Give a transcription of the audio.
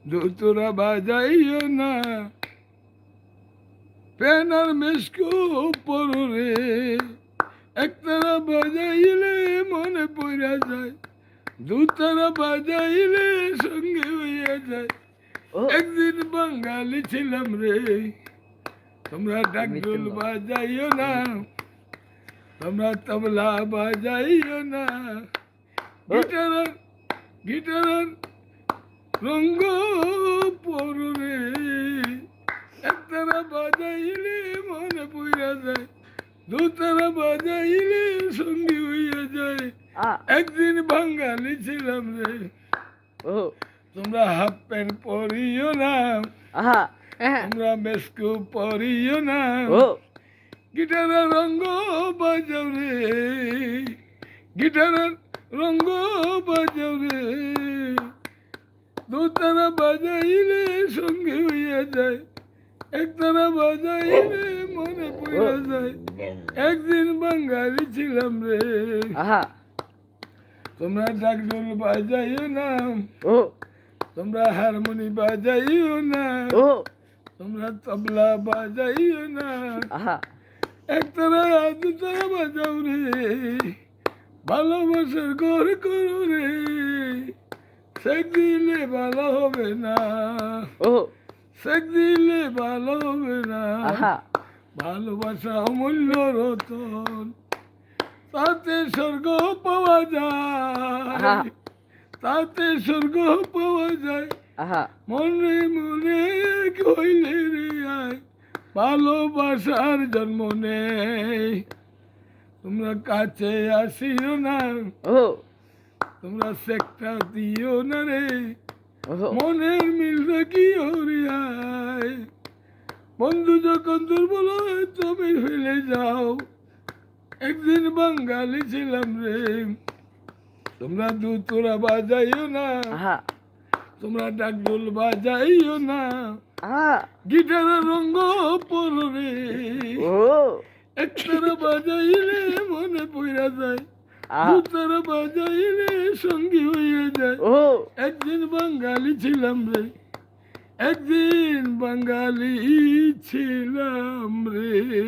তোরা বাজাইও না পেনার মেসকো পরে একতারা বাজাইলে মনে পড়া যায় দুতারা বাজাইলে সঙ্গে হইয়া যায় একদিন বাঙালি ছিলাম রে তোমরা ডাকডোল বাজাইও না তোমরা তবলা বাজাইও না গিটার রঙ্গ পরে একতারা বাজাইলে মনে পড়া যায় দুতারা বাজাইলে সঙ্গী হইয়া যায় একদিন বাঙালি ছিলাম রে তোমরা হাফ প্যান্ট পরিও না তোমরা মেসকো পরিও না গিটারের রঙ্গ বাজাও রে গিটারের রঙ্গ বাজাও রে দুতারা বাজাইলে সঙ্গে হইয়া যায় একতারা বাজাইলে মনে পড়া যায় একদিন বাঙালি ছিলাম রে তোমরা ডাকডোল বাজাইও না তোমরা হারমোনি বাজাইও না তোমরা তবলা বাজাইও না একতারা দুতারা বাজাও রে ভালোবাসার ঘর করো রে সেক দিলে ভালো হবে না সেক দিলে ভালো হবে না ভালোবাসা অমূল্য রতন তাতে স্বর্গ পাওয়া যায় তাতে স্বর্গ পাওয়া যায় মনে মনে কইলে রে আয় ভালোবাসার জন্ম নেই তোমরা কাছে আসিও না তোমরা সেকটা দিও না রে মনের মিল দেখিও রে আয় বন্ধু যখন দুর্বল হয় তুমি ফেলে যাও একদিন বাঙালি ছিলাম রে তোমরা দুতোরা বাজাইও না তোমরা ডাকডোল বাজাইও না গিটারের রঙ্গ পড়ো রে একতারা বাজাইলে মনে পড়া যায় দুতারা বাজাইলে সঙ্গী হইয়া যায় একদিন বাঙালি ছিলাম রে একদিন বাঙালি ছিলাম রে।